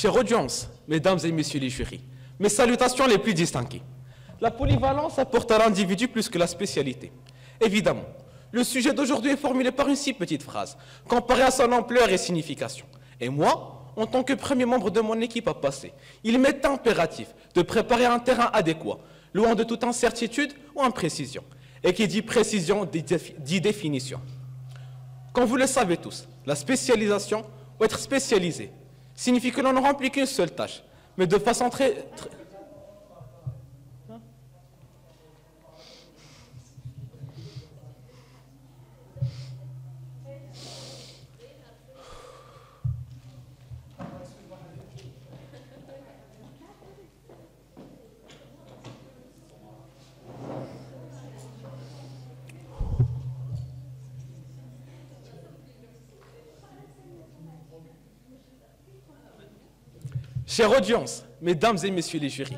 Chère audience, mesdames et messieurs les jurys, mes salutations les plus distinguées. La polyvalence apporte à l'individu plus que la spécialité. Évidemment, le sujet d'aujourd'hui est formulé par une si petite phrase, comparée à son ampleur et signification. Et moi, en tant que premier membre de mon équipe à passer, il m'est impératif de préparer un terrain adéquat, loin de toute incertitude ou imprécision. Et qui dit précision dit définition. Comme vous le savez tous, la spécialisation, ou être spécialisé, signifie que l'on ne remplit qu'une seule tâche, mais de façon très... Chère audience, mesdames et messieurs les jurys,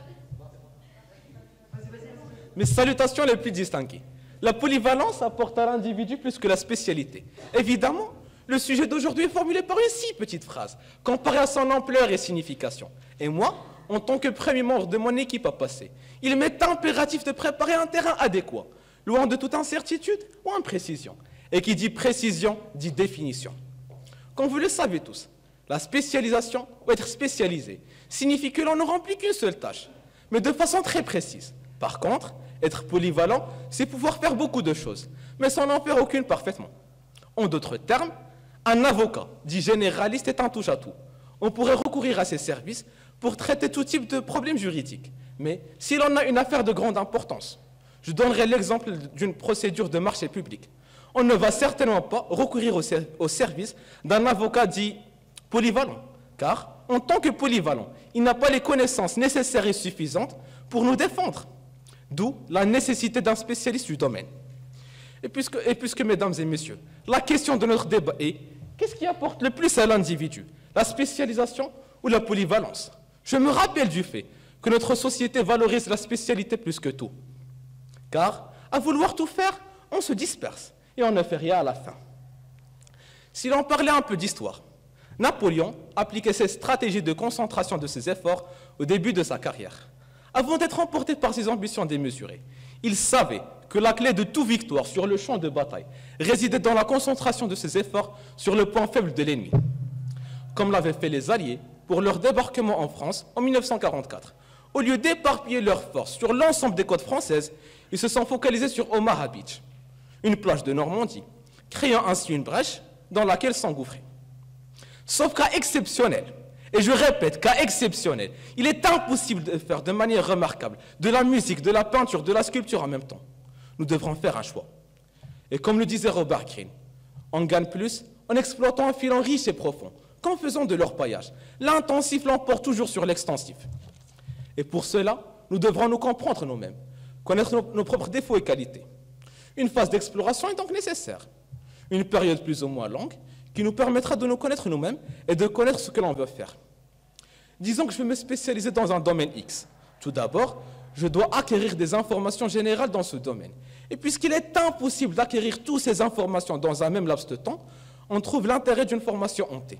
mes salutations les plus distinguées. La polyvalence apporte à l'individu plus que la spécialité. Évidemment, le sujet d'aujourd'hui est formulé par une si petite phrase, comparée à son ampleur et signification. Et moi, en tant que premier membre de mon équipe à passer, il m'est impératif de préparer un terrain adéquat, loin de toute incertitude ou imprécision. Et qui dit précision, dit définition. Comme vous le savez tous, la spécialisation, ou être spécialisé, signifie que l'on ne remplit qu'une seule tâche, mais de façon très précise. Par contre, être polyvalent, c'est pouvoir faire beaucoup de choses, mais sans en faire aucune parfaitement. En d'autres termes, un avocat, dit généraliste, est un touche-à-tout. On pourrait recourir à ses services pour traiter tout type de problèmes juridiques. Mais si l'on a une affaire de grande importance, je donnerai l'exemple d'une procédure de marché public. On ne va certainement pas recourir au service d'un avocat dit polyvalent, car en tant que polyvalent, il n'a pas les connaissances nécessaires et suffisantes pour nous défendre. D'où la nécessité d'un spécialiste du domaine. Et puisque, mesdames et messieurs, la question de notre débat est qu'est-ce qui apporte le plus à l'individu, la spécialisation ou la polyvalence? Je me rappelle du fait que notre société valorise la spécialité plus que tout. Car, à vouloir tout faire, on se disperse et on ne fait rien à la fin. Si l'on parlait un peu d'histoire, Napoléon appliquait cette stratégie de concentration de ses efforts au début de sa carrière. Avant d'être emporté par ses ambitions démesurées, il savait que la clé de toute victoire sur le champ de bataille résidait dans la concentration de ses efforts sur le point faible de l'ennemi. Comme l'avaient fait les Alliés pour leur débarquement en France en 1944. Au lieu d'éparpiller leurs forces sur l'ensemble des côtes françaises, ils se sont focalisés sur Omaha Beach, une plage de Normandie, créant ainsi une brèche dans laquelle s'engouffrer. Sauf cas exceptionnel, et je répète, cas exceptionnel, il est impossible de faire de manière remarquable de la musique, de la peinture, de la sculpture en même temps. Nous devrons faire un choix. Et comme le disait Robert Greene, on gagne plus en exploitant un filon riche et profond, qu'en faisant de l'orpaillage. L'intensif l'emporte toujours sur l'extensif. Et pour cela, nous devrons nous comprendre nous-mêmes, connaître nos propres défauts et qualités. Une phase d'exploration est donc nécessaire. Une période plus ou moins longue, qui nous permettra de nous connaître nous-mêmes et de connaître ce que l'on veut faire. Disons que je veux me spécialiser dans un domaine X. Tout d'abord, je dois acquérir des informations générales dans ce domaine. Et puisqu'il est impossible d'acquérir toutes ces informations dans un même laps de temps, on trouve l'intérêt d'une formation en T.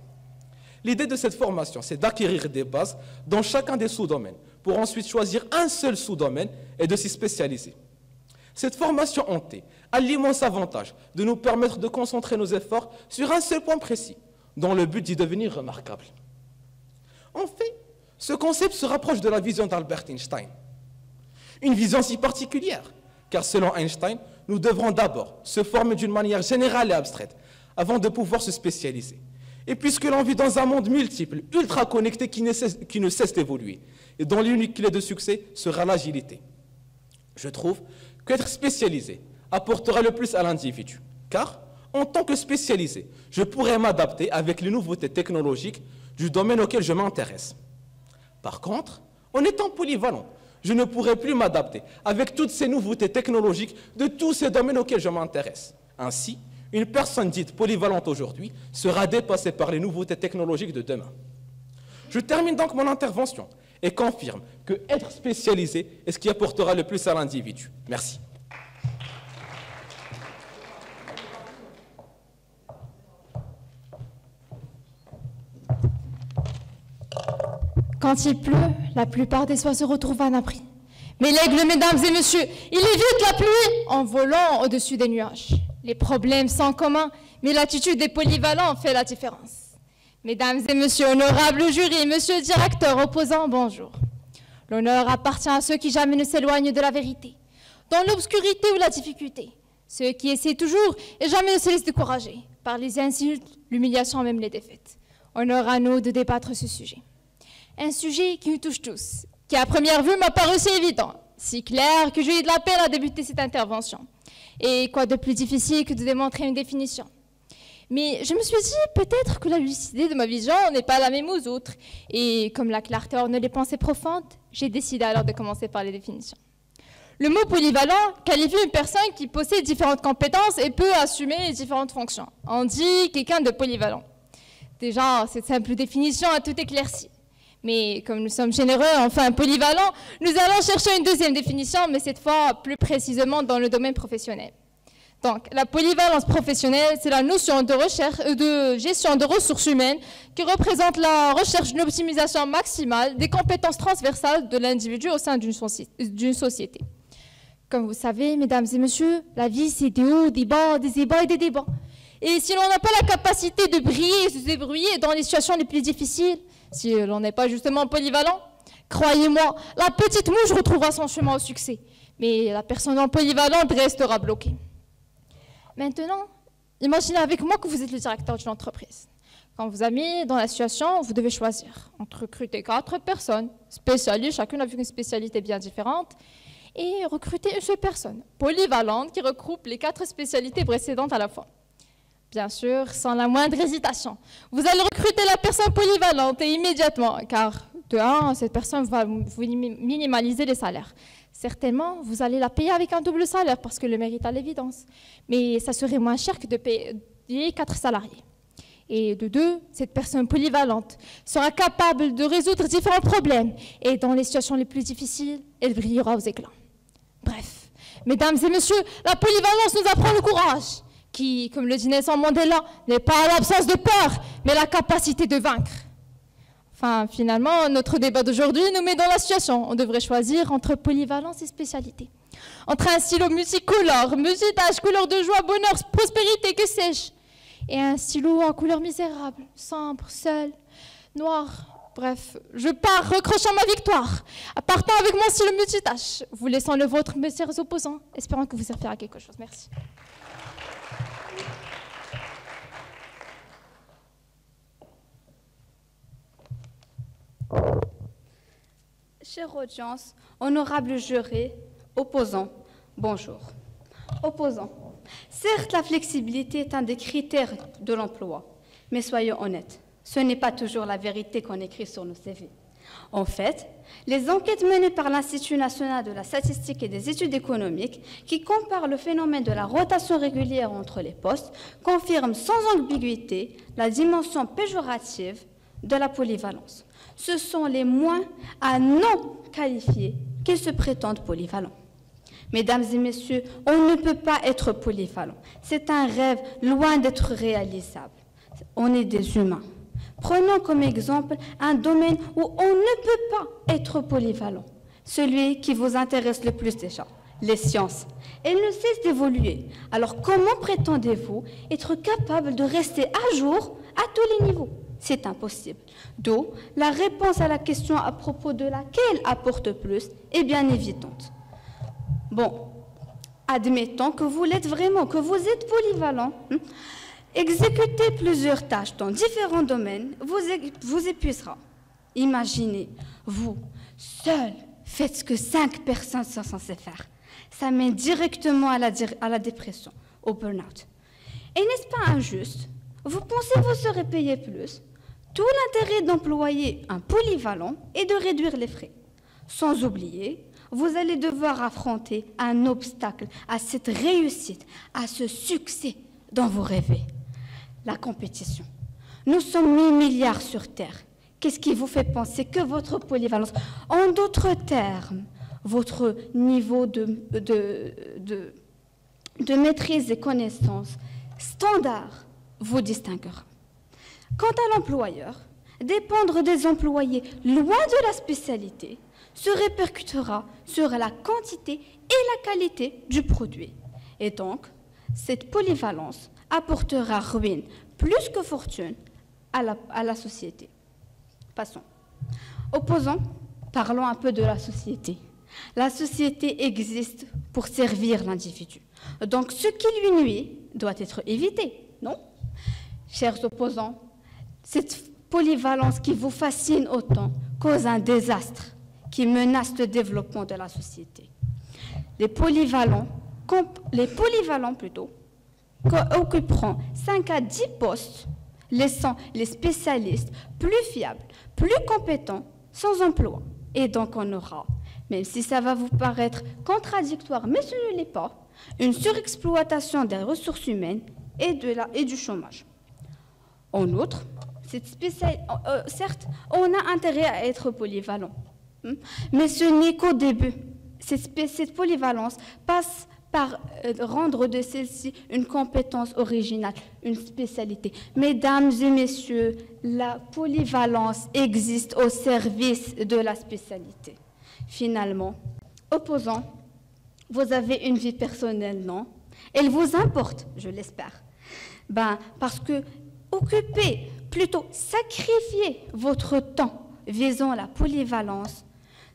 L'idée de cette formation, c'est d'acquérir des bases dans chacun des sous-domaines, pour ensuite choisir un seul sous-domaine et de s'y spécialiser. Cette formation en T a l'immense avantage de nous permettre de concentrer nos efforts sur un seul point précis, dans le but d'y devenir remarquable. En fait, ce concept se rapproche de la vision d'Albert Einstein. Une vision si particulière, car selon Einstein, nous devrons d'abord se former d'une manière générale et abstraite, avant de pouvoir se spécialiser. Et puisque l'on vit dans un monde multiple, ultra connecté, qui ne cesse d'évoluer, et dont l'unique clé de succès sera l'agilité, je trouve qu'être spécialisé apportera le plus à l'individu. Car, en tant que spécialisé, je pourrai m'adapter avec les nouveautés technologiques du domaine auquel je m'intéresse. Par contre, en étant polyvalent, je ne pourrai plus m'adapter avec toutes ces nouveautés technologiques de tous ces domaines auxquels je m'intéresse. Ainsi, une personne dite polyvalente aujourd'hui sera dépassée par les nouveautés technologiques de demain. Je termine donc mon intervention et confirme que être spécialisé est ce qui apportera le plus à l'individu. Merci. Quand il pleut, la plupart des oiseaux retrouvent un abri. Mais l'aigle, mesdames et messieurs, il évite la pluie en volant au-dessus des nuages. Les problèmes sont communs, mais l'attitude des polyvalents fait la différence. Mesdames et messieurs, honorables jury, monsieur le directeur opposant, bonjour. L'honneur appartient à ceux qui jamais ne s'éloignent de la vérité, dans l'obscurité ou la difficulté. Ceux qui essaient toujours et jamais ne se laissent décourager par les insultes, l'humiliation, même les défaites. Honneur à nous de débattre ce sujet. Un sujet qui nous touche tous, qui à première vue m'a paru si évident, si clair que j'ai eu de la peine à débuter cette intervention. Et quoi de plus difficile que de démontrer une définition? Mais je me suis dit peut-être que la lucidité de ma vision n'est pas la même aux autres. Et comme la clarté orne les pensées profondes, j'ai décidé alors de commencer par les définitions. Le mot polyvalent qualifie une personne qui possède différentes compétences et peut assumer différentes fonctions. On dit quelqu'un de polyvalent. Déjà, cette simple définition a tout éclairci. Mais comme nous sommes généreux, enfin polyvalents, nous allons chercher une deuxième définition, mais cette fois plus précisément dans le domaine professionnel. Donc, la polyvalence professionnelle, c'est la notion de gestion de ressources humaines qui représente la recherche d'une optimisation maximale des compétences transversales de l'individu au sein d'une société. Comme vous savez, mesdames et messieurs, la vie, c'est des hauts, des bas, des ébats et des débats. Et si l'on n'a pas la capacité de briller et de se débrouiller dans les situations les plus difficiles, si l'on n'est pas justement polyvalent, croyez-moi, la petite mouche retrouvera son chemin au succès, mais la personne non polyvalente restera bloquée. Maintenant, imaginez avec moi que vous êtes le directeur d'une entreprise. Quand vous êtes mis dans la situation, vous devez choisir entre recruter 4 personnes, spécialistes, chacune avec une spécialité bien différente, et recruter une seule personne, polyvalente, qui regroupe les 4 spécialités précédentes à la fois. Bien sûr, sans la moindre hésitation. Vous allez recruter la personne polyvalente et immédiatement, car de 1, cette personne va vous minimaliser les salaires. Certainement, vous allez la payer avec un double salaire parce que le mérite à l'évidence. Mais ça serait moins cher que de payer 4 salariés. Et de 2, cette personne polyvalente sera capable de résoudre différents problèmes. Et dans les situations les plus difficiles, elle brillera aux éclats. Bref, mesdames et messieurs, la polyvalence nous apprend le courage, qui, comme le dit Nelson Mandela, n'est pas l'absence de peur, mais la capacité de vaincre. Enfin, finalement, notre débat d'aujourd'hui nous met dans la situation. On devrait choisir entre polyvalence et spécialité. Entre un stylo multicolore, multitâche, couleur de joie, bonheur, prospérité, que sais-je, et un stylo en couleur misérable, sombre, seul, noir. Bref, je pars recrochant ma victoire, partant avec mon stylo multitâche, vous laissant le vôtre, mes chers opposants, espérant que vous servira à quelque chose. Merci. Chère audience, honorable jury, opposants, bonjour. Opposants, certes la flexibilité est un des critères de l'emploi, mais soyons honnêtes, ce n'est pas toujours la vérité qu'on écrit sur nos CV. En fait, les enquêtes menées par l'Institut national de la statistique et des études économiques, qui comparent le phénomène de la rotation régulière entre les postes, confirment sans ambiguïté la dimension péjorative de la polyvalence. Ce sont les moins à non qualifiés qui se prétendent polyvalents. Mesdames et messieurs, on ne peut pas être polyvalent. C'est un rêve loin d'être réalisable. On est des humains. Prenons comme exemple un domaine où on ne peut pas être polyvalent. Celui qui vous intéresse le plus déjà, les sciences. Elles ne cessent d'évoluer. Alors comment prétendez-vous être capable de rester à jour à tous les niveaux ? C'est impossible. D'où la réponse à la question à propos de laquelle apporte plus est bien évidente. Bon, admettons que vous l'êtes vraiment, que vous êtes polyvalent. Exécuter plusieurs tâches dans différents domaines vous épuisera. Imaginez, vous, seul, faites ce que 5 personnes sont censées faire. Ça mène directement à la dépression, au burn-out. Et n'est-ce pas injuste ? Vous pensez que vous serez payé plus ? Tout l'intérêt d'employer un polyvalent est de réduire les frais. Sans oublier, vous allez devoir affronter un obstacle à cette réussite, à ce succès dont vous rêvez. La compétition. Nous sommes 8 milliards sur Terre. Qu'est-ce qui vous fait penser que votre polyvalence, en d'autres termes, votre niveau de maîtrise et connaissances standard, vous distinguera? Quant à l'employeur, dépendre des employés loin de la spécialité se répercutera sur la quantité et la qualité du produit. Et donc, cette polyvalence apportera ruine plus que fortune à la société. Passons. Opposons, parlons un peu de la société. La société existe pour servir l'individu. Donc, ce qui lui nuit doit être évité, non? Chers opposants, cette polyvalence qui vous fascine autant cause un désastre qui menace le développement de la société. Les polyvalents occuperont 5 à 10 postes, laissant les spécialistes plus fiables, plus compétents, sans emploi. Et donc on aura, même si ça va vous paraître contradictoire, mais ce ne l'est pas, une surexploitation des ressources humaines et du chômage. En outre, certes, on a intérêt à être polyvalent, mais ce n'est qu'au début. Cette polyvalence passe par rendre de celle-ci une compétence originale, une spécialité. Mesdames et messieurs, la polyvalence existe au service de la spécialité. Finalement, opposants, vous avez une vie personnelle, non? Elle vous importe, je l'espère. Parce que occuper, plutôt sacrifier votre temps visant la polyvalence,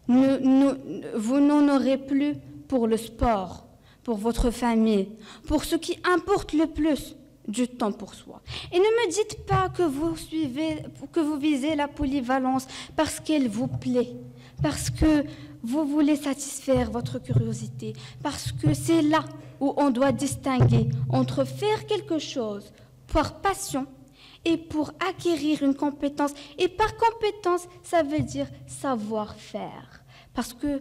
vous n'en aurez plus pour le sport, pour votre famille, pour ce qui importe le plus, du temps pour soi. Et ne me dites pas que vous visez la polyvalence parce qu'elle vous plaît, parce que vous voulez satisfaire votre curiosité, parce que c'est là où on doit distinguer entre faire quelque chose par passion et pour acquérir une compétence. Et par compétence, ça veut dire savoir-faire. Parce que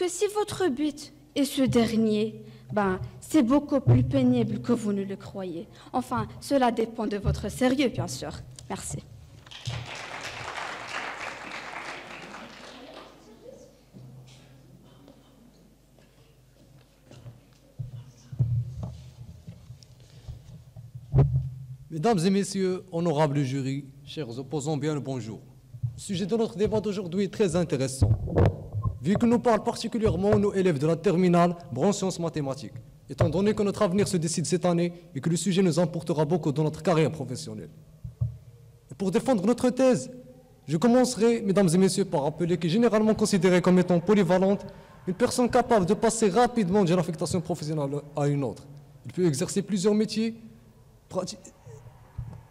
si votre but est ce dernier, c'est beaucoup plus pénible que vous ne le croyez. Enfin, cela dépend de votre sérieux, bien sûr. Merci. Mesdames et messieurs, honorables jurys, chers opposants, bien le bonjour. Le sujet de notre débat d'aujourd'hui est très intéressant, vu que nous parle particulièrement nos élèves de la terminale branche sciences mathématiques, étant donné que notre avenir se décide cette année et que le sujet nous emportera beaucoup dans notre carrière professionnelle. Et pour défendre notre thèse, je commencerai, mesdames et messieurs, par rappeler qu'est généralement considérée comme étant polyvalente une personne capable de passer rapidement d'une affectation professionnelle à une autre. Il peut exercer plusieurs métiers,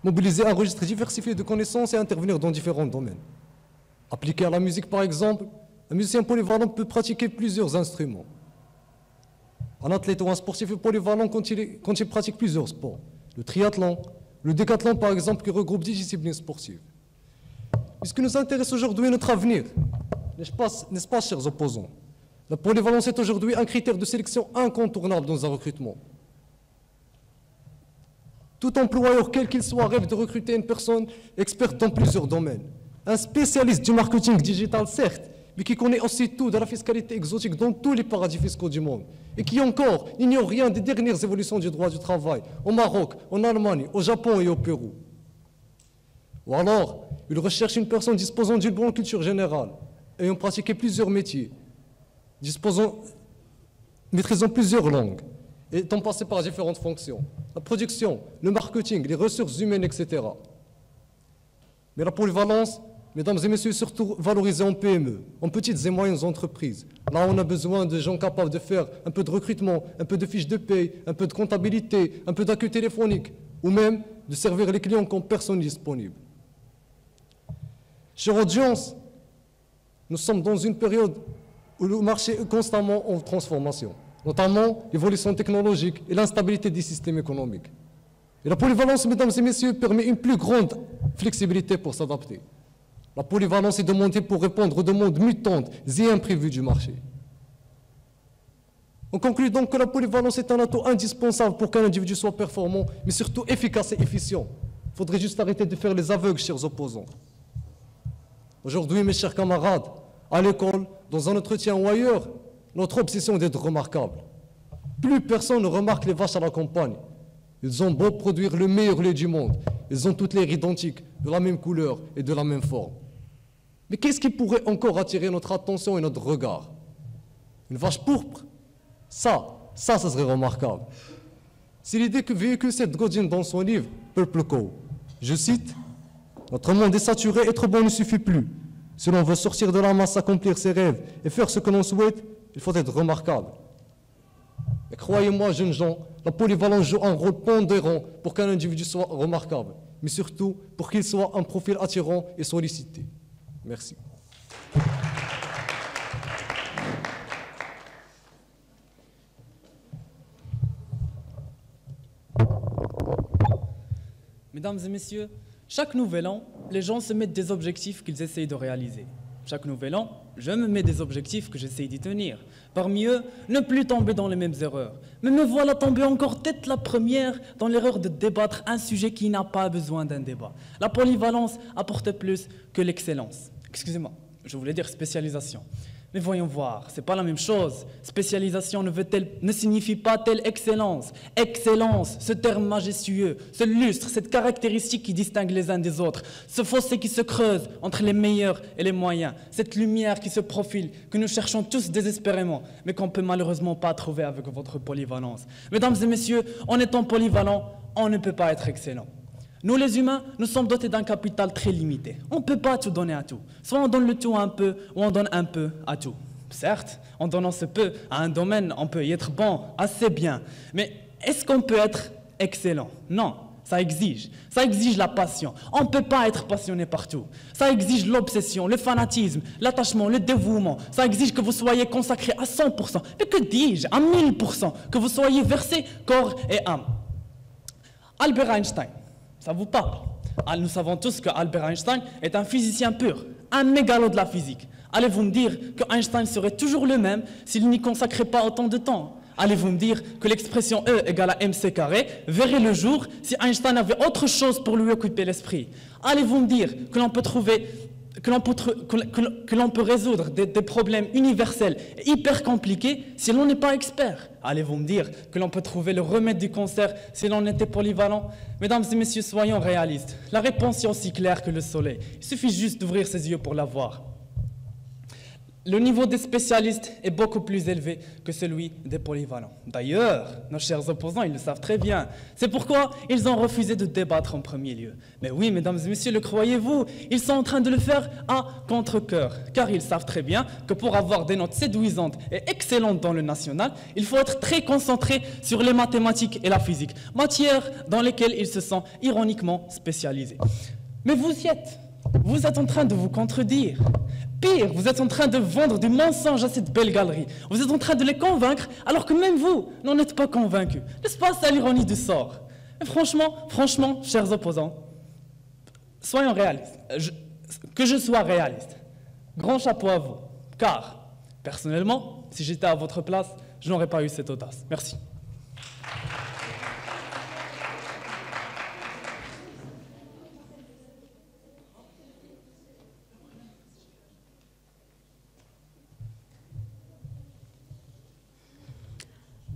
mobiliser un registre diversifié de connaissances et intervenir dans différents domaines. Appliqué à la musique, par exemple, un musicien polyvalent peut pratiquer plusieurs instruments. Un athlète ou un sportif est polyvalent quand il pratique plusieurs sports. Le triathlon, le décathlon, par exemple, qui regroupe 10 disciplines sportives. Ce qui nous intéresse aujourd'hui est notre avenir, n'est-ce pas, chers opposants? La polyvalence est aujourd'hui un critère de sélection incontournable dans un recrutement. Tout employeur, quel qu'il soit, rêve de recruter une personne experte dans plusieurs domaines. Un spécialiste du marketing digital, certes, mais qui connaît aussi tout de la fiscalité exotique dans tous les paradis fiscaux du monde, et qui encore n'ignore rien des dernières évolutions du droit du travail au Maroc, en Allemagne, au Japon et au Pérou. Ou alors, il recherche une personne disposant d'une bonne culture générale, ayant pratiqué plusieurs métiers, maîtrisant plusieurs langues, et étant passé par différentes fonctions, la production, le marketing, les ressources humaines, etc. Mais la polyvalence, mesdames et messieurs, est surtout valorisée en PME, en petites et moyennes entreprises. Là, on a besoin de gens capables de faire un peu de recrutement, un peu de fiches de paye, un peu de comptabilité, un peu d'accueil téléphonique, ou même de servir les clients comme personne disponible. Chère audience, nous sommes dans une période où le marché est constamment en transformation, notamment l'évolution technologique et l'instabilité des systèmes économiques. Et la polyvalence, mesdames et messieurs, permet une plus grande flexibilité pour s'adapter. La polyvalence est demandée pour répondre aux demandes mutantes et imprévues du marché. On conclut donc que la polyvalence est un atout indispensable pour qu'un individu soit performant, mais surtout efficace et efficient. Il faudrait juste arrêter de faire les aveugles, chers opposants. Aujourd'hui, mes chers camarades, à l'école, dans un entretien ou ailleurs, notre obsession est d'être remarquable. Plus personne ne remarque les vaches à la campagne. Ils ont beau produire le meilleur lait du monde. Ils ont toutes l'air identiques, de la même couleur et de la même forme. Mais qu'est-ce qui pourrait encore attirer notre attention et notre regard? Une vache pourpre? Ça serait remarquable. C'est l'idée que véhicule Seth Godin dans son livre Purple Cow. Je cite, « Notre monde est saturé, être bon ne suffit plus. Si l'on veut sortir de la masse, accomplir ses rêves et faire ce que l'on souhaite, il faut être remarquable. » Et croyez-moi, jeunes gens, la polyvalence joue un rôle pondérant pour qu'un individu soit remarquable, mais surtout pour qu'il soit un profil attirant et sollicité. Merci. Mesdames et messieurs, chaque nouvel an, les gens se mettent des objectifs qu'ils essayent de réaliser. Chaque nouvel an, je me mets des objectifs que j'essaye d'y tenir. Parmi eux, ne plus tomber dans les mêmes erreurs. Mais me voilà tomber encore tête la première dans l'erreur de débattre un sujet qui n'a pas besoin d'un débat. La polyvalence apporte plus que l'excellence. Excusez-moi, je voulais dire spécialisation. Mais voyons voir, c'est pas la même chose. Spécialisation ne signifie pas telle excellence. Excellence, ce terme majestueux, ce lustre, cette caractéristique qui distingue les uns des autres, ce fossé qui se creuse entre les meilleurs et les moyens, cette lumière qui se profile, que nous cherchons tous désespérément, mais qu'on ne peut malheureusement pas trouver avec votre polyvalence. Mesdames et messieurs, en étant polyvalent, on ne peut pas être excellent. Nous, les humains, nous sommes dotés d'un capital très limité. On ne peut pas tout donner à tout. Soit on donne le tout à un peu, ou on donne un peu à tout. Certes, en donnant ce peu à un domaine, on peut y être bon, assez bien. Mais est-ce qu'on peut être excellent? Non, ça exige la passion. On ne peut pas être passionné partout. Ça exige l'obsession, le fanatisme, l'attachement, le dévouement. Ça exige que vous soyez consacré à 100%. Mais que dis-je? À 1000%. Que vous soyez versé corps et âme. Albert Einstein. Ça vous parle? Nous savons tous que Albert Einstein est un physicien pur, un mégalo de la physique. Allez-vous me dire que Einstein serait toujours le même s'il n'y consacrait pas autant de temps? Allez-vous me dire que l'expression E égale à mc carré verrait le jour si Einstein avait autre chose pour lui occuper l'esprit? Allez-vous me dire que l'on peut résoudre des problèmes universels et hyper compliqués si l'on n'est pas expert? Allez-vous me dire que l'on peut trouver le remède du cancer si l'on était polyvalent? Mesdames et messieurs, soyons réalistes. La réponse est aussi claire que le soleil. Il suffit juste d'ouvrir ses yeux pour la voir. Le niveau des spécialistes est beaucoup plus élevé que celui des polyvalents. D'ailleurs, nos chers opposants, ils le savent très bien. C'est pourquoi ils ont refusé de débattre en premier lieu. Mais oui, mesdames et messieurs, le croyez-vous, ils sont en train de le faire à contre-cœur. Car ils savent très bien que pour avoir des notes séduisantes et excellentes dans le national, il faut être très concentré sur les mathématiques et la physique, matières dans lesquelles ils se sont ironiquement spécialisés. Mais vous y êtes. Vous êtes en train de vous contredire. Pire, vous êtes en train de vendre du mensonge à cette belle galerie. Vous êtes en train de les convaincre alors que même vous n'en êtes pas convaincus. N'est-ce pas ça l'ironie du sort? Et franchement, chers opposants, soyons réalistes. Que je sois réaliste. Grand chapeau à vous. Car, personnellement, si j'étais à votre place, je n'aurais pas eu cette audace. Merci.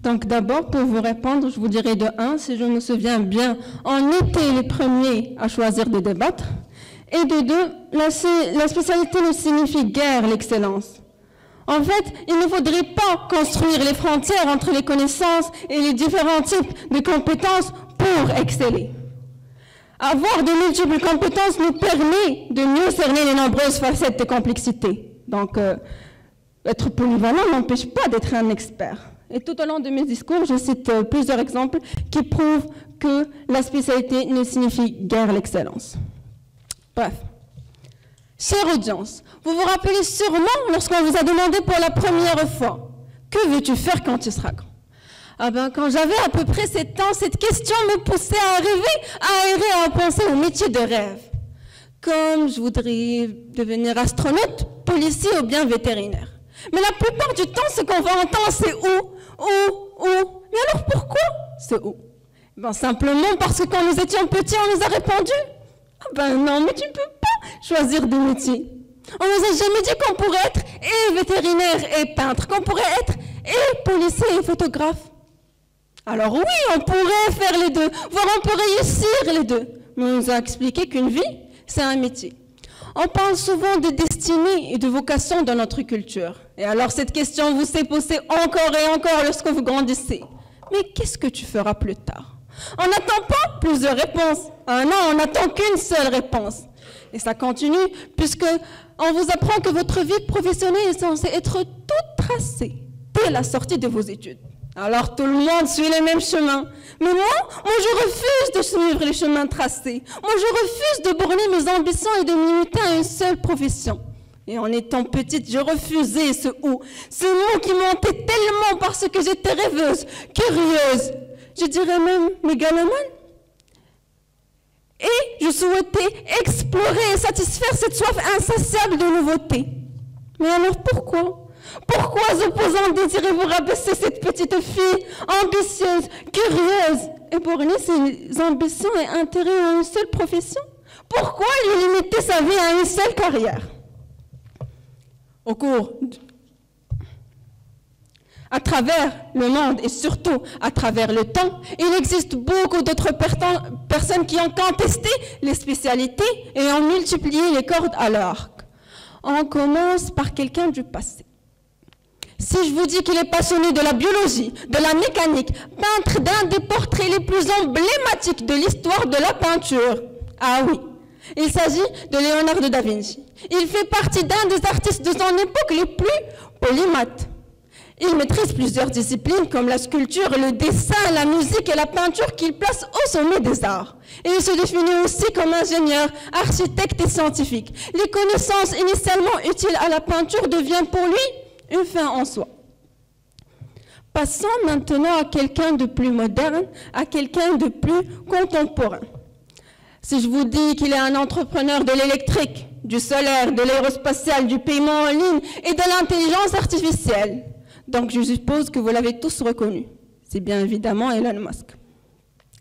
Donc d'abord, pour vous répondre, je vous dirais de 1, si je me souviens bien, on était les premiers à choisir de débattre. Et de 2, la spécialité ne signifie guère l'excellence. En fait, il ne faudrait pas construire les frontières entre les connaissances et les différents types de compétences pour exceller. Avoir de multiples compétences nous permet de mieux cerner les nombreuses facettes de complexité. Donc, être polyvalent n'empêche pas d'être un expert. Et tout au long de mes discours, je cite plusieurs exemples qui prouvent que la spécialité ne signifie guère l'excellence. Bref. Chère audience, vous vous rappelez sûrement lorsqu'on vous a demandé pour la première fois « Que veux-tu faire quand tu seras grand ?» Ah ben, quand j'avais à peu près 7 ans, cette question me poussait à rêver, à penser au métier de rêve. Comme je voudrais devenir astronaute, policier ou bien vétérinaire. Mais la plupart du temps, ce qu'on va entendre, c'est où. Mais alors pourquoi c'est où? Ben simplement parce que quand nous étions petits, on nous a répondu. Ah ben non, mais tu ne peux pas choisir des métiers. On nous a jamais dit qu'on pourrait être et vétérinaire et peintre, qu'on pourrait être et policier et photographe. Alors oui, on pourrait faire les deux, voire on peut réussir les deux. nous a expliqué qu'une vie, c'est un métier. On parle souvent de destinée et de vocation dans notre culture. Et alors cette question vous s'est posée encore et encore lorsque vous grandissez. Mais qu'est-ce que tu feras plus tard? On n'attend pas plusieurs réponses. Ah non, on n'attend qu'une seule réponse. Et ça continue, puisque on vous apprend que votre vie professionnelle est censée être toute tracée dès la sortie de vos études. Alors tout le monde suit les mêmes chemins. Mais moi, je refuse de suivre les chemins tracés. Moi, je refuse de borner mes ambitions et de me limiter à une seule profession. Et en étant petite, je refusais ce « ou », ce mot qui montait tellement parce que j'étais rêveuse, curieuse, je dirais même mégalomane. Et je souhaitais explorer et satisfaire cette soif insatiable de nouveauté. Mais alors pourquoi? Pourquoi, opposants, désirez-vous rabaisser cette petite fille ambitieuse, curieuse, et borner ses ambitions et intérêts à une seule profession? Pourquoi lui limiter sa vie à une seule carrière? À travers le monde et surtout à travers le temps, il existe beaucoup d'autres personnes qui ont contesté les spécialités et ont multiplié les cordes à leur arc. On commence par quelqu'un du passé. Si je vous dis qu'il est passionné de la biologie, de la mécanique, peintre d'un des portraits les plus emblématiques de l'histoire de la peinture, ah oui, il s'agit de Leonardo da Vinci. Il fait partie d'un des artistes de son époque les plus polymathes. Il maîtrise plusieurs disciplines comme la sculpture, le dessin, la musique et la peinture qu'il place au sommet des arts. Et il se définit aussi comme ingénieur, architecte et scientifique. Les connaissances initialement utiles à la peinture deviennent pour lui une fin en soi. Passons maintenant à quelqu'un de plus moderne, à quelqu'un de plus contemporain. Si je vous dis qu'il est un entrepreneur de l'électrique, du solaire, de l'aérospatial, du paiement en ligne et de l'intelligence artificielle, donc je suppose que vous l'avez tous reconnu. C'est bien évidemment Elon Musk.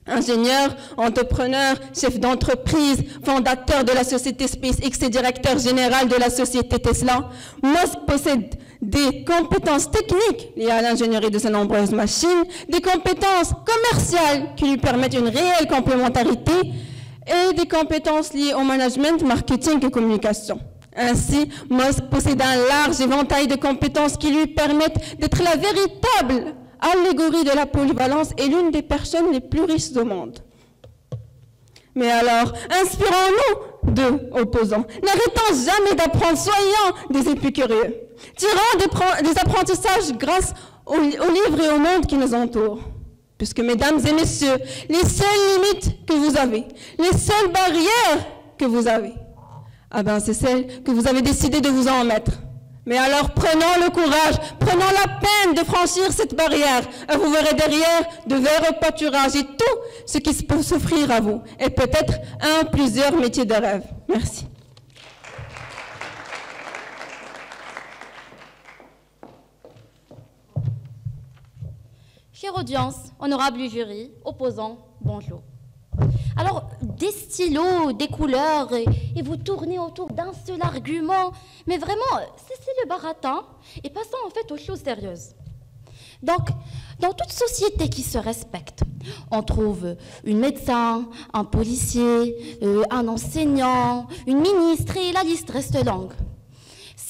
Ingénieur, entrepreneur, chef d'entreprise, fondateur de la société SpaceX et directeur général de la société Tesla, Musk possède des compétences techniques liées à l'ingénierie de ses nombreuses machines, des compétences commerciales qui lui permettent une réelle complémentarité et des compétences liées au management, marketing et communication. Ainsi, Musk possède un large éventail de compétences qui lui permettent d'être la véritable allégorie de la polyvalence et l'une des personnes les plus riches au monde. Mais alors, inspirons-nous d'eux, opposants. N'arrêtons jamais d'apprendre, soyons des épicurieux. Tirons des apprentissages grâce aux livres et au monde qui nous entoure. Puisque, mesdames et messieurs, les seules limites que vous avez, les seules barrières que vous avez, ah ben c'est celles que vous avez décidé de vous en mettre. Mais alors prenons le courage, prenons la peine de franchir cette barrière. Et vous verrez derrière de verts pâturages et tout ce qui peut s'offrir à vous. Et peut-être un ou plusieurs métiers de rêve. Merci. Chère audience, honorable jury, opposants, bonjour. Alors, des stylos, des couleurs, et vous tournez autour d'un seul argument. Mais vraiment, cessez le baratin et passons en fait aux choses sérieuses. Donc, dans toute société qui se respecte, on trouve une médecin, un policier, un enseignant, une ministre, et la liste reste longue.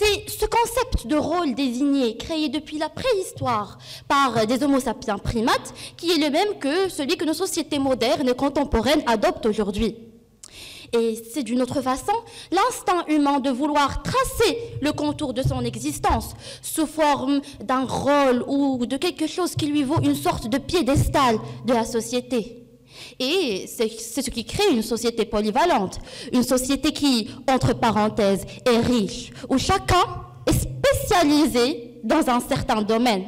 C'est ce concept de rôle désigné, créé depuis la préhistoire par des homo sapiens primates, qui est le même que celui que nos sociétés modernes et contemporaines adoptent aujourd'hui. Et c'est d'une autre façon l'instinct humain de vouloir tracer le contour de son existence sous forme d'un rôle ou de quelque chose qui lui vaut une sorte de piédestal de la société. Et c'est ce qui crée une société polyvalente, une société qui, entre parenthèses, est riche, où chacun est spécialisé dans un certain domaine.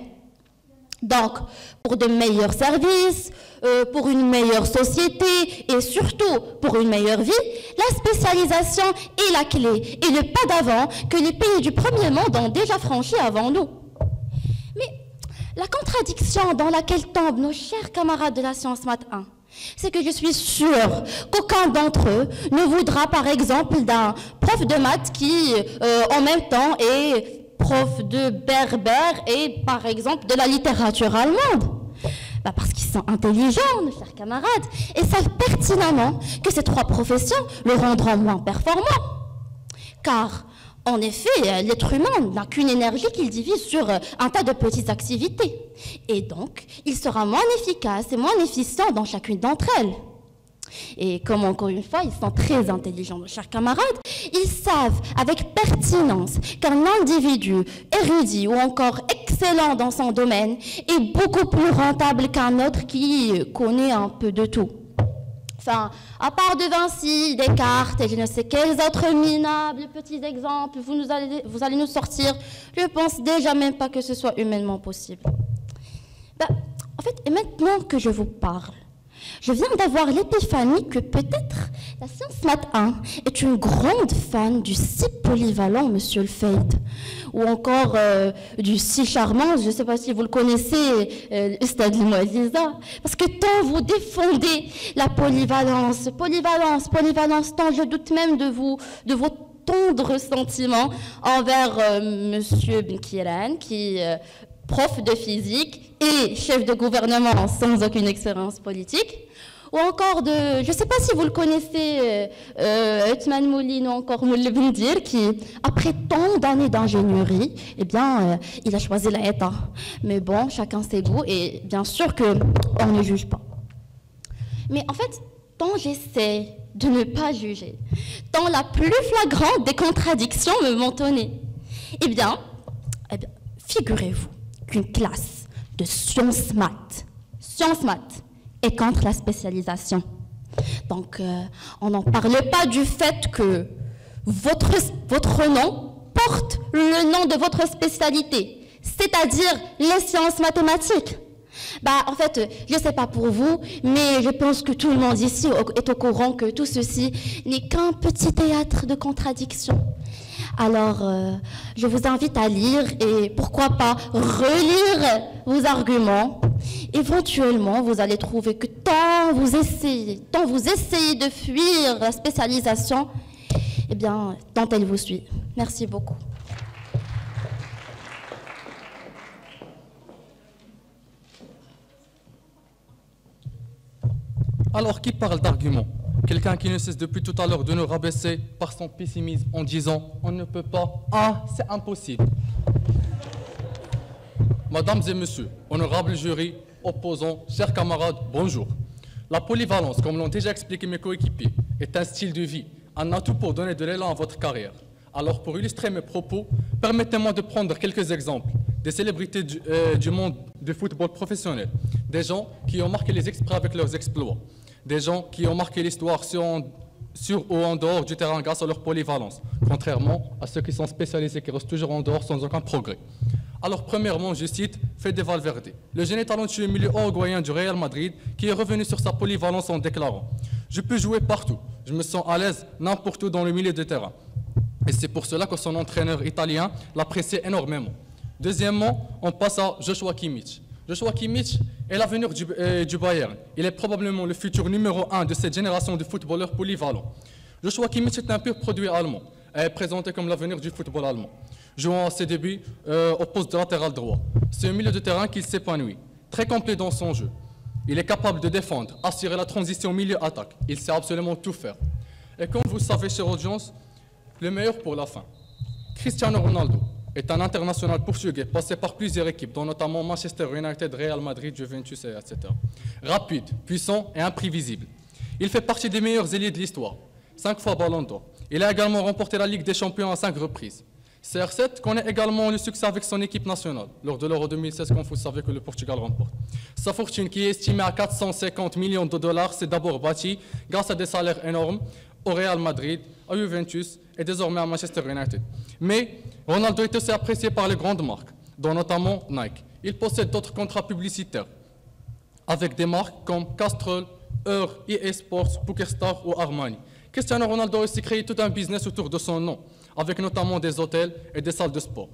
Donc, pour de meilleurs services, pour une meilleure société et surtout pour une meilleure vie, la spécialisation est la clé et le pas d'avant que les pays du premier monde ont déjà franchi avant nous. Mais la contradiction dans laquelle tombent nos chers camarades de la science maths 1, c'est que je suis sûre qu'aucun d'entre eux ne voudra par exemple d'un prof de maths qui en même temps est prof de berbère et par exemple de la littérature allemande. Parce qu'ils sont intelligents, mes chers camarades, et savent pertinemment que ces 3 professions le rendront moins performant. Car, en effet, l'être humain n'a qu'une énergie qu'il divise sur un tas de petites activités. Et donc, il sera moins efficace et moins efficient dans chacune d'entre elles. Et comme encore une fois, ils sont très intelligents, mes chers camarades, ils savent avec pertinence qu'un individu érudit ou encore excellent dans son domaine est beaucoup plus rentable qu'un autre qui connaît un peu de tout. Enfin, à part de Vinci, Descartes et je ne sais quels autres minables petits exemples vous allez nous sortir, je ne pense déjà même pas que ce soit humainement possible. En fait, et maintenant que je vous parle, je viens d'avoir l'épiphanie que peut-être la science Math 1 est une grande fan du si polyvalent Monsieur Lefebvre, ou encore du si charmant, je ne sais pas si vous le connaissez, Ustad Limouaziza, parce que tant vous défendez la polyvalence, tant je doute même de vos tendres sentiments envers Monsieur Benkiran, qui prof de physique et chef de gouvernement sans aucune expérience politique, ou encore de, je ne sais pas si vous le connaissez, Othman Moulin ou encore Moulay Bendir, qui, après tant d'années d'ingénierie, eh bien, il a choisi la ETA. Mais bon, chacun ses goûts, et bien sûr qu'on ne juge pas. Mais en fait, tant j'essaie de ne pas juger, tant la plus flagrante des contradictions me mentonnait, eh bien, figurez-vous qu'une classe de sciences maths est contre la spécialisation. Donc, on n'en parle pas du fait que votre nom porte le nom de votre spécialité, c'est-à-dire les sciences mathématiques. En fait, je ne sais pas pour vous, mais je pense que tout le monde ici est au courant que tout ceci n'est qu'un petit théâtre de contradictions. Alors, je vous invite à lire et pourquoi pas relire vos arguments. Éventuellement, vous allez trouver que tant vous essayez de fuir la spécialisation, eh bien, tant elle vous suit. Merci beaucoup. Alors, qui parle d'arguments? Quelqu'un qui ne cesse depuis tout à l'heure de nous rabaisser par son pessimisme en disant « on ne peut pas »,« ah, c'est impossible ». Mesdames et messieurs, honorables jurys, opposants, chers camarades, bonjour. La polyvalence, comme l'ont déjà expliqué mes coéquipiers, est un style de vie, un atout pour donner de l'élan à votre carrière. Alors, pour illustrer mes propos, permettez-moi de prendre quelques exemples des célébrités du monde du football professionnel, des gens qui ont marqué les exprès avec leurs exploits, des gens qui ont marqué l'histoire sur ou en dehors du terrain grâce à leur polyvalence, contrairement à ceux qui sont spécialisés qui restent toujours en dehors sans aucun progrès. Alors, premièrement, je cite Fede Valverde, le jeune et talentueux milieu uruguayen du Real Madrid, qui est revenu sur sa polyvalence en déclarant « Je peux jouer partout, je me sens à l'aise n'importe où dans le milieu de terrain ». Et c'est pour cela que son entraîneur italien l'appréciait énormément. Deuxièmement, on passe à Joshua Kimmich. Joshua Kimmich est l'avenir du Bayern. Il est probablement le futur numéro 1 de cette génération de footballeurs polyvalents. Joshua Kimmich est un pur produit allemand et est présenté comme l'avenir du football allemand. Jouant à ses débuts au poste de latéral droit. C'est au milieu de terrain qu'il s'épanouit, très complet dans son jeu. Il est capable de défendre, assurer la transition milieu-attaque. Il sait absolument tout faire. Et comme vous le savez, chère audience, le meilleur pour la fin. Cristiano Ronaldo est un international portugais passé par plusieurs équipes, dont notamment Manchester United, Real Madrid, Juventus, etc. Rapide, puissant et imprévisible. Il fait partie des meilleurs ailiers de l'histoire, 5 fois Ballon d'Or. Il a également remporté la Ligue des Champions à 5 reprises. CR7 connaît également le succès avec son équipe nationale, lors de l'Euro 2016, quand vous savez que le Portugal remporte. Sa fortune, qui est estimée à 450 millions de dollars, s'est d'abord bâtie grâce à des salaires énormes au Real Madrid, à Juventus et désormais à Manchester United. Mais Ronaldo est aussi apprécié par les grandes marques, dont notamment Nike. Il possède d'autres contrats publicitaires avec des marques comme Castrol, Eur, EA Sports, PokerStar ou Armani. Cristiano Ronaldo a aussi créé tout un business autour de son nom, avec notamment des hôtels et des salles de sport.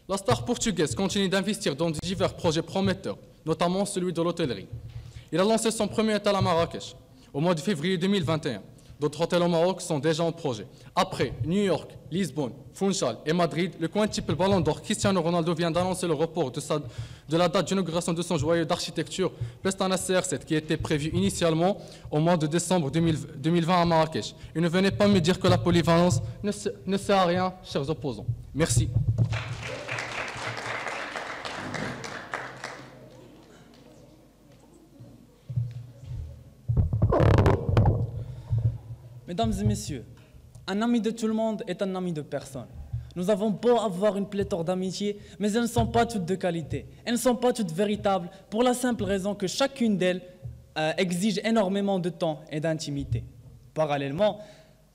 La star portugaise continue d'investir dans divers projets prometteurs, notamment celui de l'hôtellerie. Il a lancé son premier hôtel à Marrakech au mois de février 2021, D'autres hôtels au Maroc sont déjà en projet. Après New York, Lisbonne, Funchal et Madrid, le quintuple Ballon d'Or Cristiano Ronaldo vient d'annoncer le report de la date d'inauguration de son joyau d'architecture Pestana CR7 qui était prévu initialement au mois de décembre 2020 à Marrakech. Et ne venez pas me dire que la polyvalence ne sert à rien, chers opposants. Merci. Mesdames et messieurs, un ami de tout le monde est un ami de personne. Nous avons beau avoir une pléthore d'amitiés, mais elles ne sont pas toutes de qualité. Elles ne sont pas toutes véritables pour la simple raison que chacune d'elles exige énormément de temps et d'intimité. Parallèlement,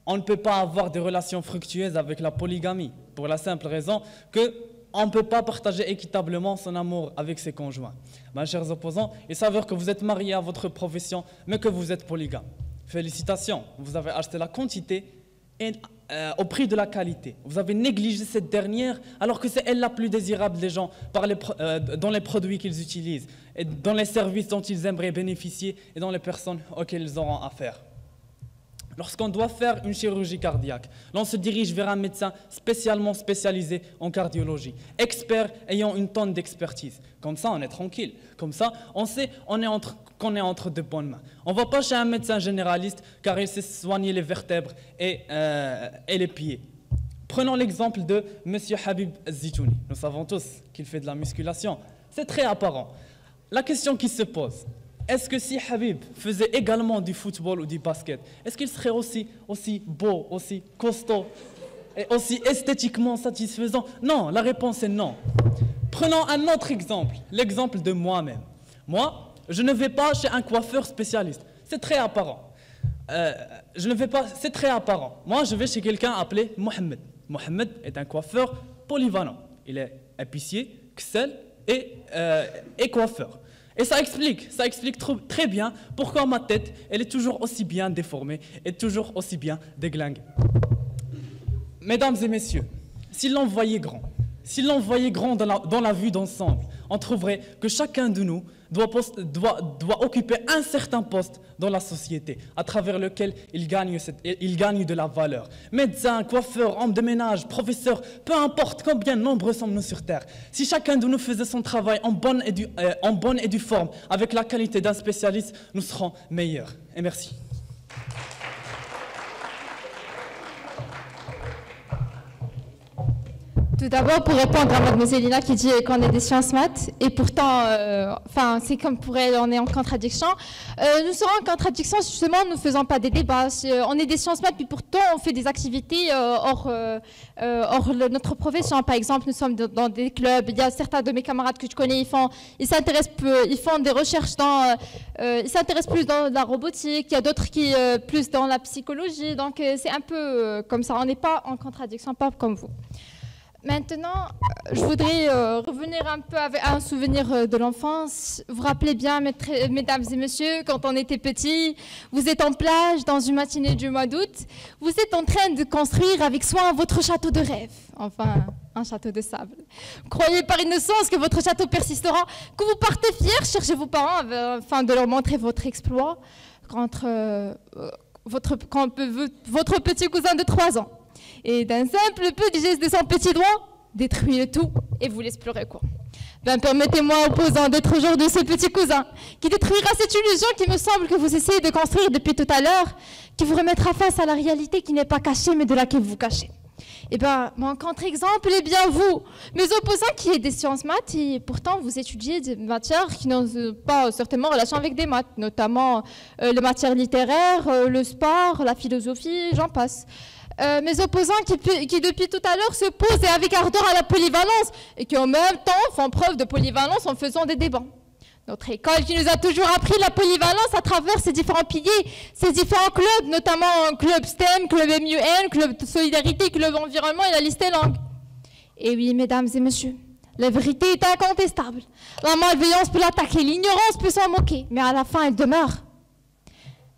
on ne peut pas avoir des relations fructueuses avec la polygamie, pour la simple raison qu'on ne peut pas partager équitablement son amour avec ses conjoints. Mes chers opposants, il s'avère que vous êtes mariés à votre profession, mais que vous êtes polygame. Félicitations, vous avez acheté la quantité au prix de la qualité. Vous avez négligé cette dernière alors que c'est elle la plus désirable des gens dans les produits qu'ils utilisent, et dans les services dont ils aimeraient bénéficier et dans les personnes auxquelles ils auront affaire. Lorsqu'on doit faire une chirurgie cardiaque, l'on se dirige vers un médecin spécialement spécialisé en cardiologie, expert ayant une tonne d'expertise. Comme ça, on est tranquille. Comme ça, on sait qu'on est entre de bonnes mains. On ne va pas chez un médecin généraliste car il sait soigner les vertèbres et les pieds. Prenons l'exemple de M. Habib Zitouni. Nous savons tous qu'il fait de la musculation. C'est très apparent. La question qui se pose, est-ce que si Habib faisait également du football ou du basket, est-ce qu'il serait aussi beau, aussi costaud et aussi esthétiquement satisfaisant? Non, la réponse est non. Prenons un autre exemple, l'exemple de moi-même. Moi, je ne vais pas chez un coiffeur spécialiste. C'est très apparent. C'est très apparent. Moi, je vais chez quelqu'un appelé Mohamed. Mohamed est un coiffeur polyvalent. Il est épicier, ksel et coiffeur. Et ça explique très bien pourquoi ma tête, elle est toujours aussi bien déformée et toujours aussi bien déglinguée. Mesdames et messieurs, si l'on voyait grand dans la vue d'ensemble, on trouverait que chacun de nous doit occuper un certain poste dans la société, à travers lequel il gagne de la valeur. Médecin, coiffeur, homme de ménage, professeur, peu importe combien nombreux sommes-nous sur Terre. Si chacun de nous faisait son travail en bonne et due forme, avec la qualité d'un spécialiste, nous serons meilleurs. Et merci. Tout d'abord, pour répondre à Mademoiselle Lina qui dit qu'on est des sciences maths, et pourtant, c'est comme pour elle, on est en contradiction. Nous serons en contradiction, justement, nous ne faisons pas des débats. On est des sciences maths, puis pourtant, on fait des activités hors notre profession. Par exemple, nous sommes dans des clubs. Il y a certains de mes camarades que je connais, ils font des recherches ils s'intéressent plus dans la robotique. Il y a d'autres qui plus dans la psychologie. Donc, c'est un peu comme ça. On n'est pas en contradiction, pas comme vous. Maintenant, je voudrais revenir un peu avec un souvenir de l'enfance. Vous vous rappelez bien, mesdames et messieurs, quand on était petits, vous êtes en plage dans une matinée du mois d'août, vous êtes en train de construire avec soin votre château de rêve, enfin un château de sable. Croyez par innocence que votre château persistera, que vous partez fiers chercher vos parents afin de leur montrer votre exploit votre petit cousin de 3 ans. Et d'un simple petit geste de son petit doigt, détruit le tout et vous laisse pleurer quoi. Permettez-moi, opposant, d'être aujourd'hui ce petit cousin qui détruira cette illusion qui me semble que vous essayez de construire depuis tout à l'heure, qui vous remettra face à la réalité qui n'est pas cachée mais de laquelle vous cachez. Eh bien, mon contre-exemple est bien vous, mes opposants qui êtes des sciences maths et pourtant vous étudiez des matières qui n'ont pas certainement relation avec des maths, notamment les matières littéraires, le sport, la philosophie, j'en passe. Mes opposants qui depuis tout à l'heure se posent avec ardeur à la polyvalence et qui en même temps font preuve de polyvalence en faisant des débats. Notre école qui nous a toujours appris la polyvalence à travers ses différents piliers, ses différents clubs, notamment club STEM, club MUN, club de solidarité, club environnement et la liste est longue. Et oui, mesdames et messieurs, la vérité est incontestable. La malveillance peut l'attaquer, l'ignorance peut s'en moquer, mais à la fin, elle demeure.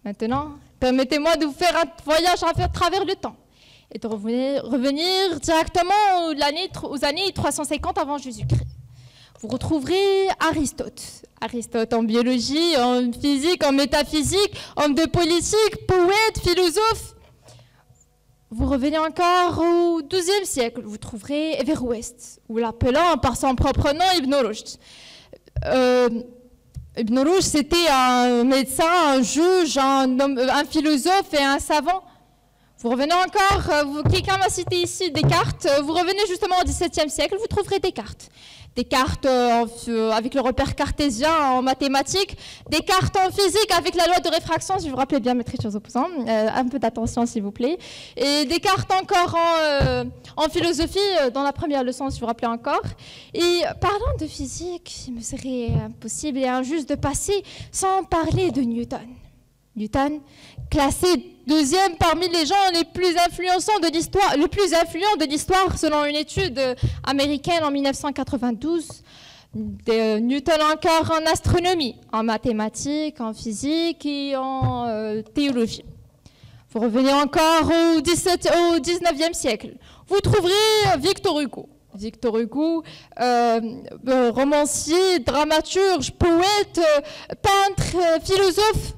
Maintenant, permettez-moi de vous faire un voyage à travers le temps et de revenir directement aux années 350 avant Jésus-Christ. vous retrouverez Aristote. Aristote en biologie, en physique, en métaphysique, homme de politique, poète, philosophe. Vous revenez encore au XIIe siècle, vous trouverez Éverouest, ou l'appelant par son propre nom Ibn Rushd. Ibn Rushd, c'était un médecin, un juge, un philosophe et un savant. Vous revenez encore, quelqu'un m'a cité ici Descartes, vous revenez justement au XVIIe siècle, vous trouverez Descartes. Descartes avec le repère cartésien en mathématiques, Descartes en physique avec la loi de réfraction, si vous vous rappelez bien mes très chers opposants, un peu d'attention s'il vous plaît. Et Descartes encore en philosophie, dans la première leçon si vous vous rappelez encore. Et parlant de physique, il me serait impossible et injuste de passer sans parler de Newton. Newton, classé deuxième parmi les gens les plus influents de l'histoire, le plus influent de l'histoire selon une étude américaine en 1992. Newton encore en astronomie, en mathématiques, en physique et en théologie. Vous revenez encore au 19e siècle. Vous trouverez Victor Hugo. Victor Hugo, romancier, dramaturge, poète, peintre, philosophe.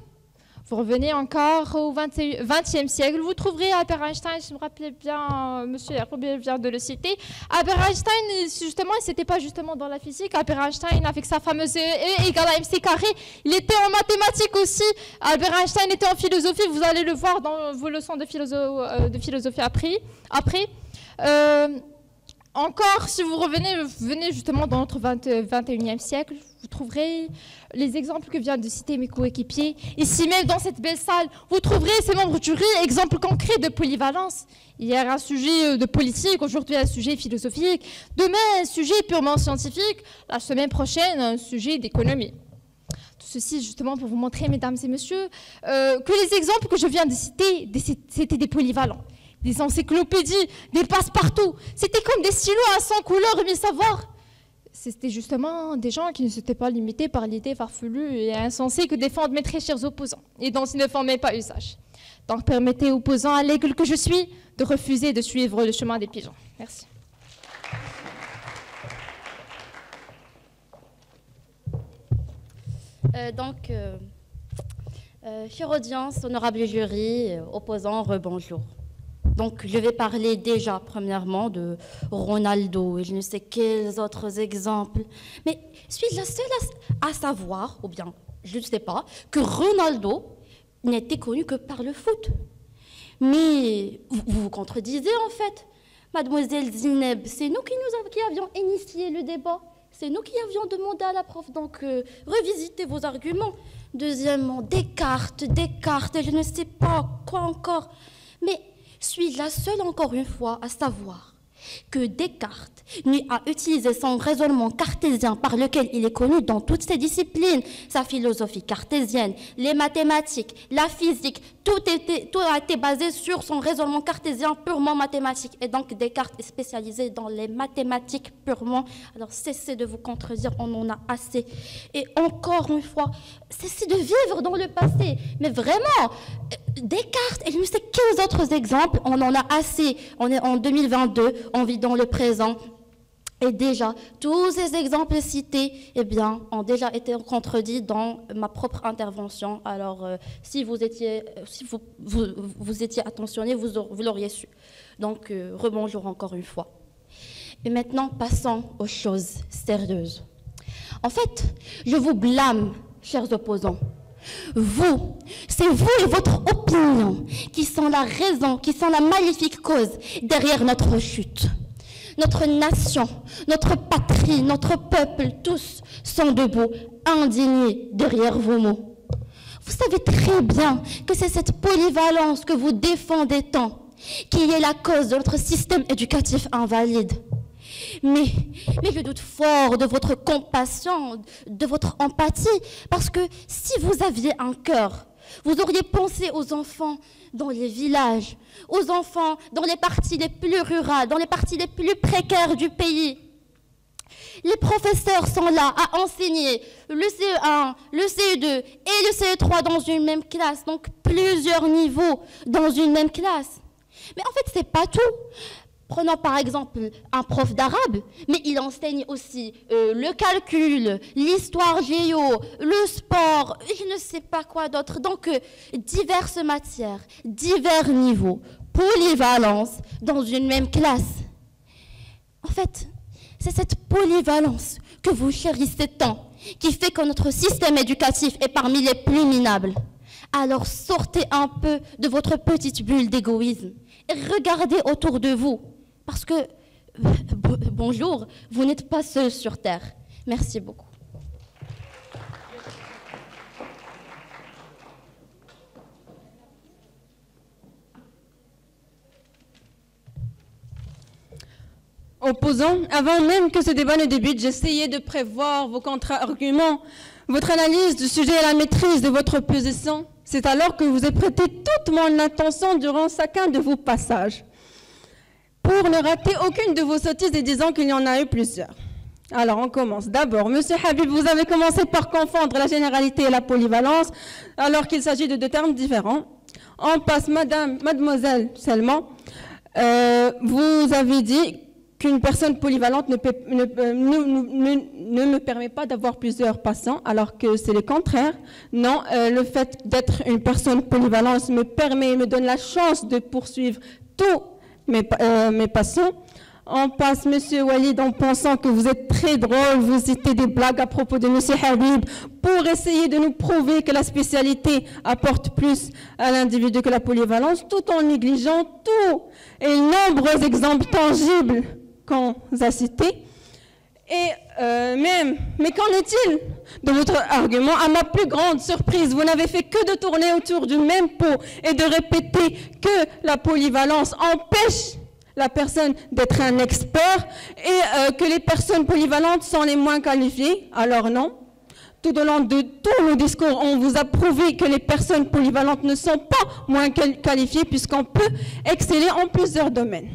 Vous revenez encore au XXe siècle, vous trouverez Albert Einstein, je me rappelais bien, monsieur Herbe vient de le citer. Albert Einstein, justement, il n'était pas justement dans la physique. Albert Einstein, avec sa fameuse E égale à MC carré, il était en mathématiques aussi. Albert Einstein était en philosophie, vous allez le voir dans vos leçons de philosophie après. Encore, si vous venez justement dans notre 21e siècle, vous trouverez les exemples que viennent de citer mes coéquipiers. Ici même, dans cette belle salle, vous trouverez ces membres du jury, exemples concrets de polyvalence. Hier, un sujet de politique, aujourd'hui, un sujet philosophique, demain, un sujet purement scientifique, la semaine prochaine, un sujet d'économie. Tout ceci, justement, pour vous montrer, mesdames et messieurs, que les exemples que je viens de citer, c'était des polyvalents. Des encyclopédies, des passe-partout. C'était comme des stylos à 100 couleurs et 1000 savoirs. C'était justement des gens qui ne s'étaient pas limités par l'idée farfelue et insensée que défendent mes très chers opposants et dont ils ne font même pas usage. Donc permettez aux opposants à l'aigle que je suis de refuser de suivre le chemin des pigeons. Merci. Chère audience, honorable jury, opposants, rebonjour. Donc, je vais parler déjà, premièrement, de Ronaldo et je ne sais quels autres exemples. Mais suis-je la seule à savoir, ou bien, je ne sais pas, que Ronaldo n'était connu que par le foot. Mais vous vous contredisez, en fait. Mademoiselle Zineb, c'est nous qui avions initié le débat. C'est nous qui avions demandé à la prof, donc revisitez vos arguments. Deuxièmement, Descartes, je ne sais pas quoi encore. Mais suis-je la seule, encore une fois, à savoir que Descartes a utilisé son raisonnement cartésien par lequel il est connu dans toutes ses disciplines, sa philosophie cartésienne, les mathématiques, la physique, tout a été basé sur son raisonnement cartésien purement mathématique. Et donc Descartes est spécialisé dans les mathématiques purement. Alors cessez de vous contredire, on en a assez. Et encore une fois, cessez de vivre dans le passé. Mais vraiment, Descartes, et je ne sais quels autres exemples, on en a assez. On est en 2022, on vit dans le présent. Et déjà, tous ces exemples cités, eh bien, ont déjà été contredits dans ma propre intervention. Alors, si vous étiez attentionné, vous l'auriez su. Donc, rebonjour encore une fois. Et maintenant, passons aux choses sérieuses. En fait, je vous blâme, chers opposants. C'est vous et votre opinion qui sont la raison, qui sont la maléfique cause derrière notre chute. Notre nation, notre patrie, notre peuple, tous sont debout, indignés derrière vos mots. Vous savez très bien que c'est cette polyvalence que vous défendez tant qui est la cause de notre système éducatif invalide. Mais je doute fort de votre compassion, de votre empathie, parce que si vous aviez un cœur, vous auriez pensé aux enfants dans les villages, aux enfants dans les parties les plus rurales, dans les parties les plus précaires du pays. Les professeurs sont là à enseigner le CE1, le CE2 et le CE3 dans une même classe, donc plusieurs niveaux dans une même classe. Mais en fait, c'est pas tout. Prenons par exemple un prof d'arabe, mais il enseigne aussi le calcul, l'histoire géo, le sport, je ne sais pas quoi d'autre. Donc, diverses matières, divers niveaux, polyvalence dans une même classe. En fait, c'est cette polyvalence que vous chérissez tant qui fait que notre système éducatif est parmi les plus minables. Alors sortez un peu de votre petite bulle d'égoïsme et regardez autour de vous. Parce que, bonjour, vous n'êtes pas seul sur Terre. Merci beaucoup. Opposants, avant même que ce débat ne débute, j'essayais de prévoir vos contre-arguments, votre analyse du sujet et la maîtrise de votre position. C'est alors que vous ai prêté toute mon attention durant chacun de vos passages, pour ne rater aucune de vos sottises et disant qu'il y en a eu plusieurs. Alors, on commence. D'abord, Monsieur Habib, vous avez commencé par confondre la généralité et la polyvalence, alors qu'il s'agit de deux termes différents. On passe, mademoiselle seulement, vous avez dit qu'une personne polyvalente ne me permet pas d'avoir plusieurs patients, alors que c'est le contraire. Non, le fait d'être une personne polyvalente me donne la chance de poursuivre tous mes patients. On passe, Monsieur Walid, en pensant que vous êtes très drôle, vous citez des blagues à propos de Monsieur Habib pour essayer de nous prouver que la spécialité apporte plus à l'individu que la polyvalence, tout en négligeant tous et nombreux exemples tangibles qu'on a cités. Mais qu'en est-il de votre argument? À ma plus grande surprise, vous n'avez fait que de tourner autour du même pot et de répéter que la polyvalence empêche la personne d'être un expert et que les personnes polyvalentes sont les moins qualifiées. Alors non. Tout au long de tous nos discours, on vous a prouvé que les personnes polyvalentes ne sont pas moins qualifiées puisqu'on peut exceller en plusieurs domaines.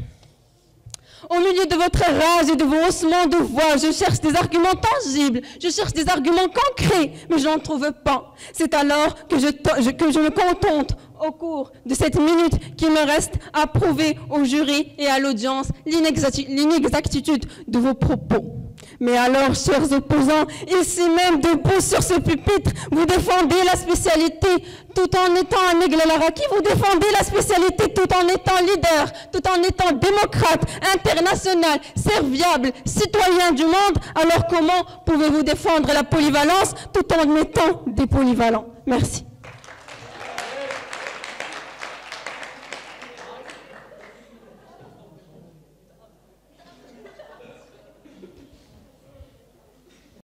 Au milieu de votre rage et de vos haussements de voix, je cherche des arguments tangibles, je cherche des arguments concrets, mais je n'en trouve pas. C'est alors que je me contente, au cours de cette minute qui me reste, à prouver au jury et à l'audience l'inexactitude de vos propos. Mais alors, chers opposants, ici même, debout sur ce pupitre, vous défendez la spécialité tout en étant un aigle laraki, vous défendez la spécialité tout en étant leader, tout en étant démocrate, international, serviable, citoyen du monde. Alors comment pouvez-vous défendre la polyvalence tout en étant des polyvalents? Merci.